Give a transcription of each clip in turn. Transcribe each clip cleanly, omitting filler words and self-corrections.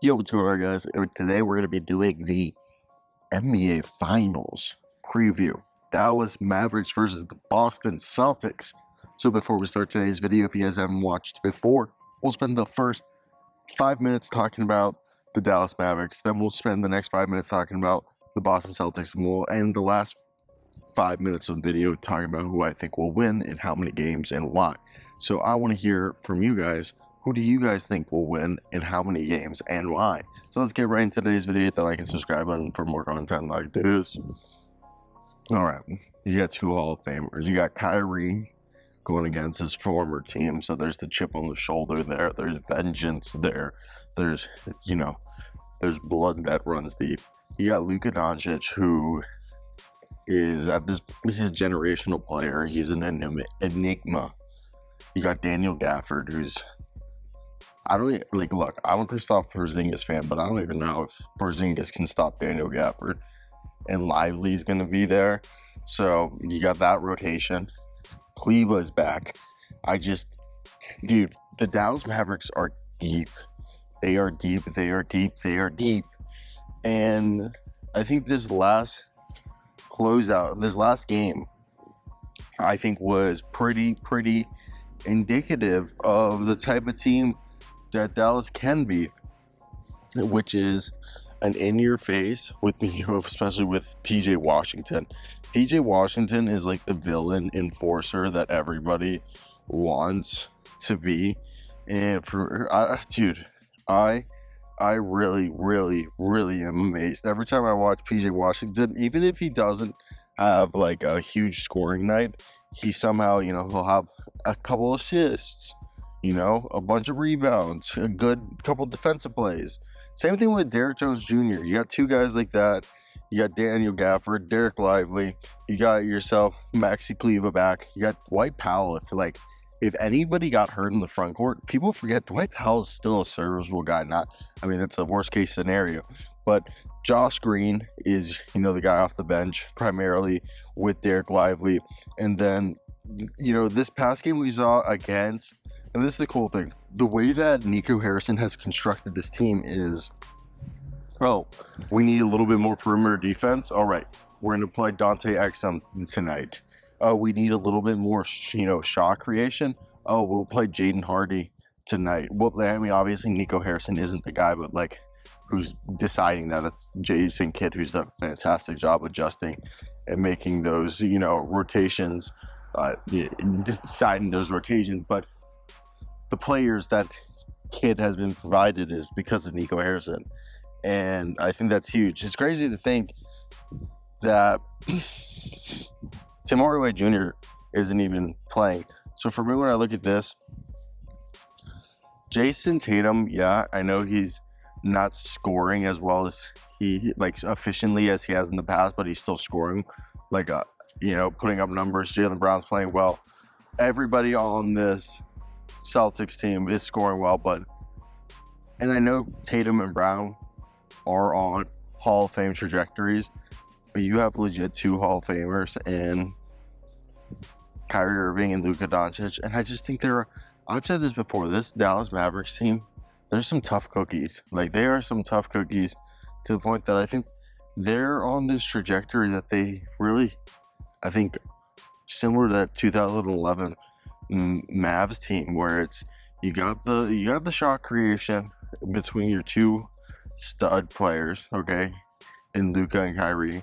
Yo, what's going on, guys? Today we're going to be doing the NBA Finals preview. Dallas Mavericks versus the Boston Celtics. So before we start today's video, if you guys haven't watched before, we'll spend the first 5 minutes talking about the Dallas Mavericks. Then we'll spend the next 5 minutes talking about the Boston Celtics. And we'll end the last 5 minutes of the video talking about who I think will win and how many games and why. So I want to hear from you guys. Who do you guys think will win and how many games and why? So let's get right into today's video. Hit the like and subscribe button for more content like this. All right, you got two Hall of Famers. You got Kyrie going against his former team. So there's the chip on the shoulder there. There's vengeance there. There's blood that runs deep. You got Luka Doncic, who is he's a generational player. He's an enigma. You got Daniel Gafford, who's look, I'm a Kristaps Porzingis fan, but I don't even know if Porzingis can stop Daniel Gafford. And Lively's going to be there. So you got that rotation. Kleba's back. Dude, the Dallas Mavericks are deep. They are deep. They are deep. They are deep. And I think this last closeout, this last game, I think was pretty indicative of the type of team that Dallas can be, which is an in-your-face with especially with PJ Washington. PJ Washington is like the villain enforcer that everybody wants to be, and I really am amazed every time I watch PJ Washington. Even if he doesn't have like a huge scoring night, he somehow, he'll have a couple assists, a bunch of rebounds, a good couple defensive plays. Same thing with Derrick Jones Jr. You got two guys like that. You got Daniel Gafford, Derek Lively. You got yourself Maxi Kleber back. You got Dwight Powell. If anybody got hurt in the front court, people forget Dwight Powell is still a serviceable guy. It's a worst case scenario. But Josh Green is, the guy off the bench primarily with Derek Lively. And then, this past game we saw against, and this is the cool thing, the way that Nico Harrison has constructed this team is, we need a little bit more perimeter defense. All right, we're going to play Dante Exum tonight. We need a little bit more, shot creation. We'll play Jaden Hardy tonight. Well, obviously Nico Harrison isn't the guy, but who's deciding that? It's Jason Kidd, who's done a fantastic job adjusting and making those, rotations, just deciding those rotations. But the players that Kidd has been provided is because of Nico Harrison. And I think that's huge. It's crazy to think that Tim Hardaway Jr. isn't even playing. So for me, when I look at this, Jason Tatum, I know he's not scoring as well as efficiently as he has in the past, but he's still scoring, putting up numbers. Jaylen Brown's playing well. Everybody on this Celtics team is scoring well, and I know Tatum and Brown are on Hall of Fame trajectories, but you have legit two Hall of Famers in Kyrie Irving and Luka Doncic, and I just think I've said this before, this Dallas Mavericks team, there's some tough cookies. They are some tough cookies to the point that I think they're on this trajectory that they really, I think, similar to that 2011 Mavs team, where it's you got the shot creation between your two stud players, okay, in Luka and Kyrie,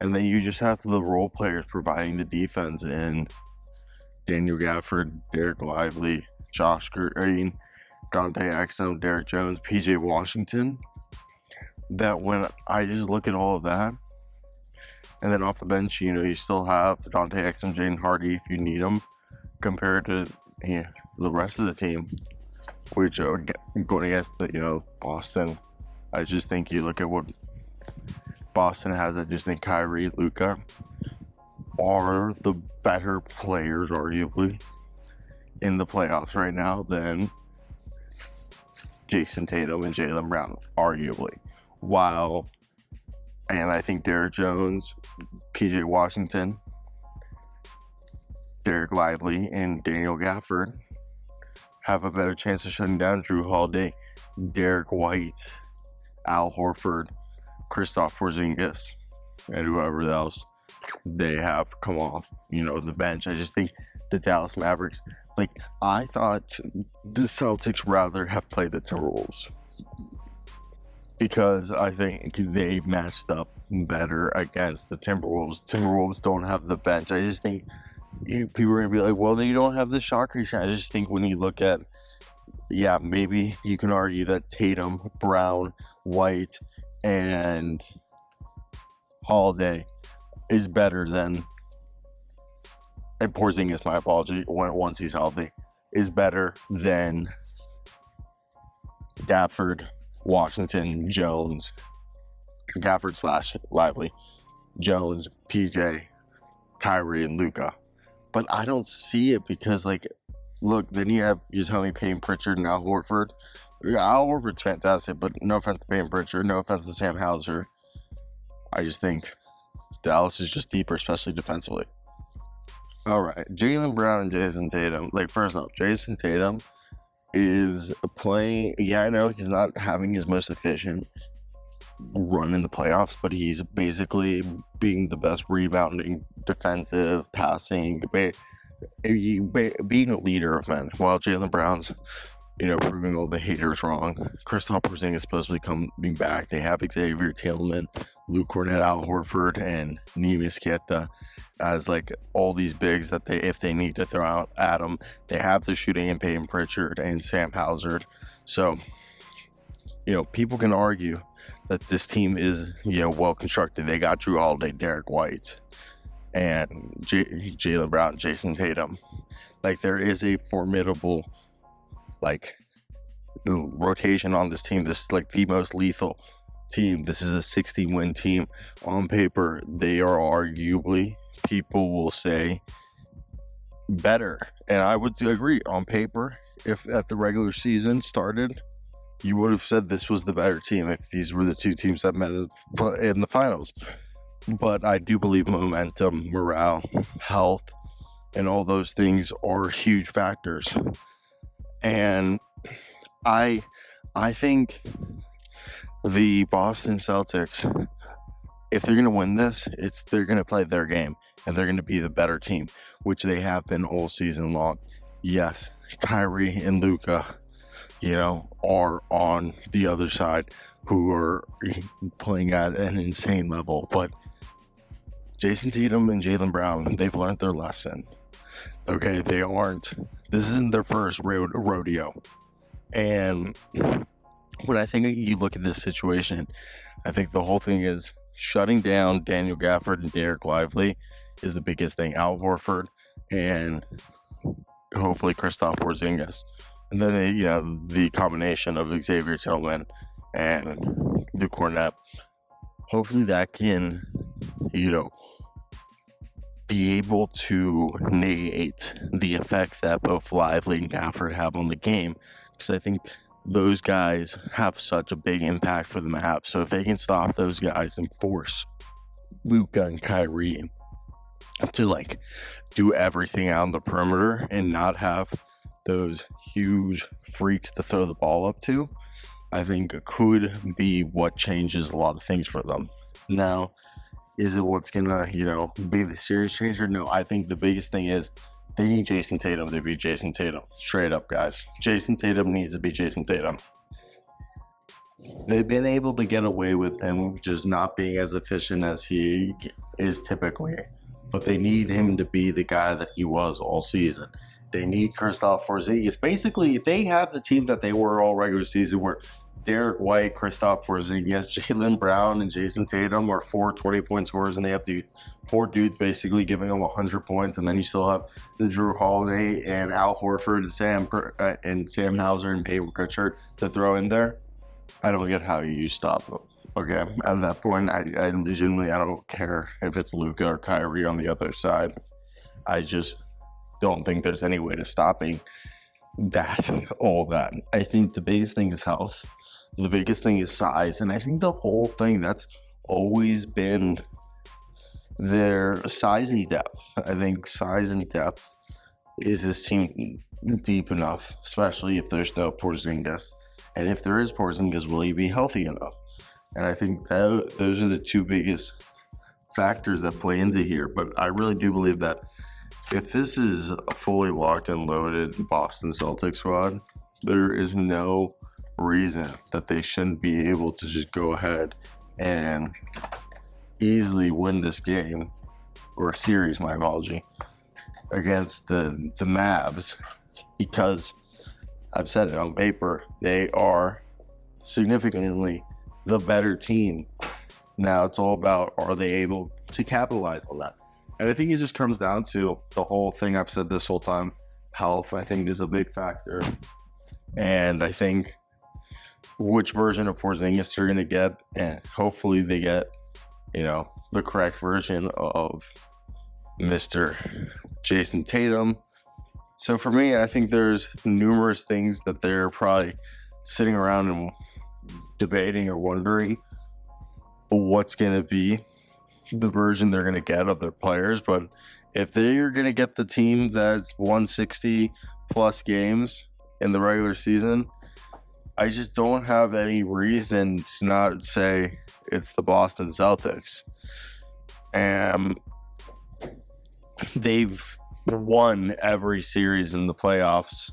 and then you just have the role players providing the defense in Daniel Gafford, Derek Lively, Josh Green, Dante Exum, Derrick Jones, PJ Washington. That when I just look at all of that, and then off the bench, you still have Dante Exum, Jaden Hardy if you need them, compared to the rest of the team, which are going against Boston. I just think you look at what Boston has. I just think Kyrie, Luka are the better players, arguably, in the playoffs right now than Jason Tatum and Jaylen Brown, arguably. And I think Derrick Jones, PJ Washington, Derek Lively, and Daniel Gafford have a better chance of shutting down Drew Holiday, Derek White, Al Horford, Kristaps Porzingis, and whoever else they have come off, the bench. I just think the Dallas Mavericks, I thought the Celtics rather have played the Timberwolves because I think they matched up better against the Timberwolves. Timberwolves don't have the bench. I just think people are going to be like, well, they don't have the shot creation. I just think when you look at, maybe you can argue that Tatum, Brown, White, and Holiday is better than, and Porzingis, my apology, once he's healthy, is better than Gafford, Washington, Jones, Gafford / Lively, Jones, PJ, Kyrie, and Luka. But I don't see it because, look, then you're telling me Payne Pritchard and Al Horford. Al Horford's fantastic, but no offense to Payne Pritchard, no offense to Sam Hauser. I just think Dallas is just deeper, especially defensively. All right, Jaylen Brown and Jason Tatum. First off, Jason Tatum is playing. I know he's not having his most efficient run in the playoffs, but he's basically being the best rebounding, defensive, passing, being a leader of men, while Jaylen Brown's, proving all the haters wrong. Kristaps Porzingis is supposed to be coming back. They have Xavier Tillman, Luke Cornett, Al Horford, and Neemias Queta as all these bigs that if they need to throw out at them. They have the shooting in Payton Pritchard and Sam Hauser. So, people can argue that this team is, well constructed. They got Drew Holiday, Derek White, and Jaylen Brown, Jason Tatum. There is a formidable rotation on this team. This is the most lethal team. This is a 60-win team. On paper, they are arguably, people will say, better. And I would agree. On paper, if at the regular season started, you would have said this was the better team if these were the two teams that met in the finals. But I do believe momentum, morale, health, and all those things are huge factors. And I think the Boston Celtics, if they're going to win this, they're going to play their game, and they're going to be the better team, which they have been all season long. Yes, Kyrie and Luka, are on the other side, who are playing at an insane level. But Jason Tatum and Jaylen Brown, they've learned their lesson. Okay, this isn't their first rodeo. And when I think you look at this situation, I think the whole thing is shutting down Daniel Gafford and Derek Lively is the biggest thing. Al Horford and hopefully Kristaps Porzingis. And then, the combination of Xavier Tillman and Luke Cornett. Hopefully that can, be able to negate the effect that both Lively and Gafford have on the game. Because I think those guys have such a big impact for the Mavs. So if they can stop those guys and force Luka and Kyrie to do everything out on the perimeter and not have those huge freaks to throw the ball up to, I think it could be what changes a lot of things for them. Now, is it what's gonna, be the series changer? No, I think the biggest thing is they need Jason Tatum to be Jason Tatum. Straight up, guys. Jason Tatum needs to be Jason Tatum. They've been able to get away with him just not being as efficient as he is typically, but they need him to be the guy that he was all season. They need Kristaps Porzingis. Basically, if they have the team that they were all regular season, where Derek White, Kristaps Porzingis, Jaylen Brown, and Jason Tatum are 4 20-point scorers, and they have the 4 dudes basically giving them 100 points, and then you still have the Drew Holiday and Al Horford and Sam Hauser and Payton Pritchard to throw in there. I don't get how you stop them. Okay, at that point, I legitimately, I don't care if it's Luka or Kyrie on the other side. I just don't think there's any way to stopping all that. I think the biggest thing is health. The biggest thing is size. And I think the whole thing that's always been their size and depth. I think size and depth is this team deep enough, especially if there's no Porzingis. And if there is Porzingis, will he be healthy enough? And I think that those are the two biggest factors that play into here. But I really do believe that if this is a fully locked and loaded Boston Celtics squad, there is no reason that they shouldn't be able to just go ahead and easily win this game, or series, my apology, against the Mavs, because I've said it on paper, they are significantly the better team. Now it's all about, are they able to capitalize on that? And I think it just comes down to the whole thing I've said this whole time. Health, I think, is a big factor. And I think which version of Porzingis they're going to get, and hopefully they get, the correct version of Mr. Jason Tatum. So for me, I think there's numerous things that they're probably sitting around and debating or wondering what's going to be the version they're going to get of their players. But if they're going to get the team that's 160 plus games in the regular season, I just don't have any reason to not say it's the Boston Celtics. And they've won every series in the playoffs,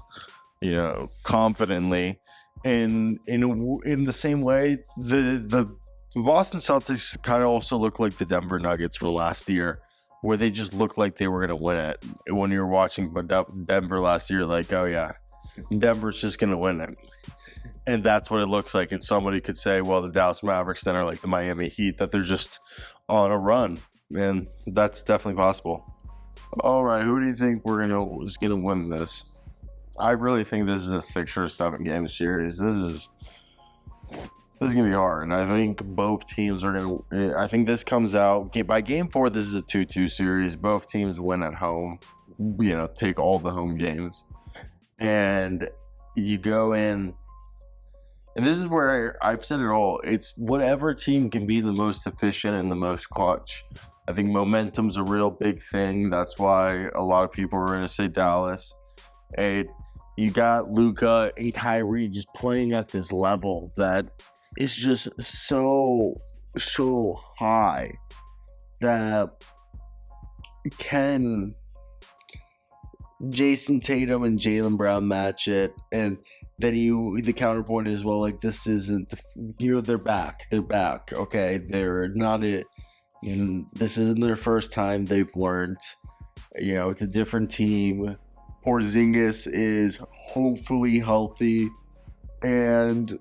confidently. And in the same way, the Boston Celtics kind of also look like the Denver Nuggets from last year, where they just looked like they were going to win it. When you were watching Denver last year, like, oh yeah, Denver's just going to win it. And that's what it looks like. And somebody could say, well, the Dallas Mavericks then are like the Miami Heat, that they're just on a run. And that's definitely possible. All right, who do you think is going to win this? I really think this is a 6 or 7 game series. This is going to be hard. And I think both teams are going to... I think this comes out... By game 4, this is a 2-2 series. Both teams win at home. Take all the home games. And you go in... And this is where I've said it all. It's whatever team can be the most efficient and the most clutch. I think momentum's a real big thing. That's why a lot of people are going to say Dallas. And you got Luka and Kyrie just playing at this level that is just so high that can Jason Tatum and Jaylen Brown match it. And then the counterpoint is, well, like, this isn't, they're back, okay? They're not it. This isn't their first time they've learned. It's a different team. Porzingis is hopefully healthy, and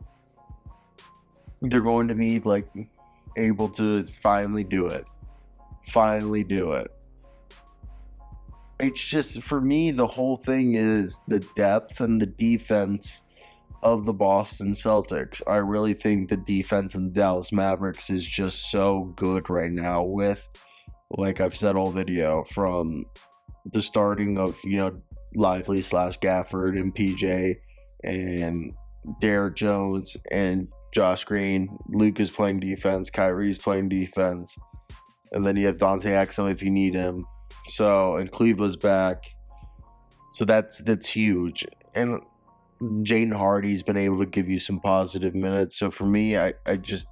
they're going to be, like, able to finally do it. It's just, for me, the whole thing is the depth and the defense of the Boston Celtics. I really think the defense of the Dallas Mavericks is just so good right now, with, like I've said all video, from the starting of, Lively / Gafford and PJ and Derrick Jones and Josh Green. Luke is playing defense. Kyrie's playing defense. And then you have Dante Exum if you need him. And Cleveland's back. So that's huge. And Jaden Hardy's been able to give you some positive minutes. So for me, I just...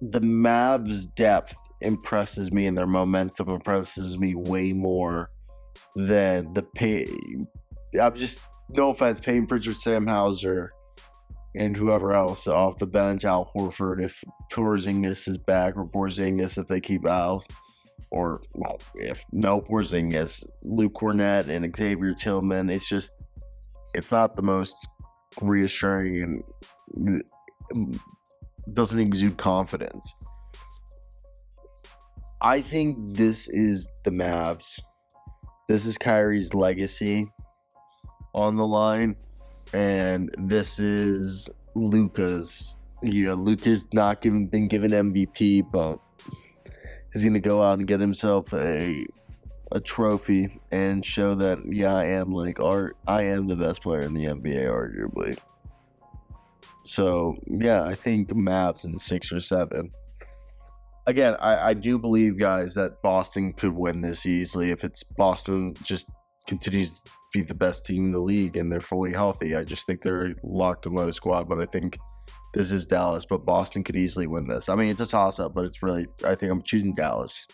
The Mavs' depth impresses me, and their momentum impresses me way more than the I'm just... No offense, Payton Pritchard, Sam Hauser, and whoever else off the bench, Al Horford, if Porzingis is back, or Porzingis if they keep Al, or if no Porzingis, Luke Cornett and Xavier Tillman. It's not the most reassuring, and doesn't exude confidence. I think this is the Mavs. This is Kyrie's legacy on the line, and this is Luka's. Luka's not been given MVP, but he's going to go out and get himself a trophy and show that, I am the best player in the NBA, arguably. So, I think Mavs in 6 or 7. Again, I do believe, guys, that Boston could win this easily if Boston just continues be the best team in the league and they're fully healthy. I just think they're locked and loaded squad, but I think this is Dallas, but Boston could easily win this. I mean, it's a toss-up, but it's really, I think I'm choosing Dallas.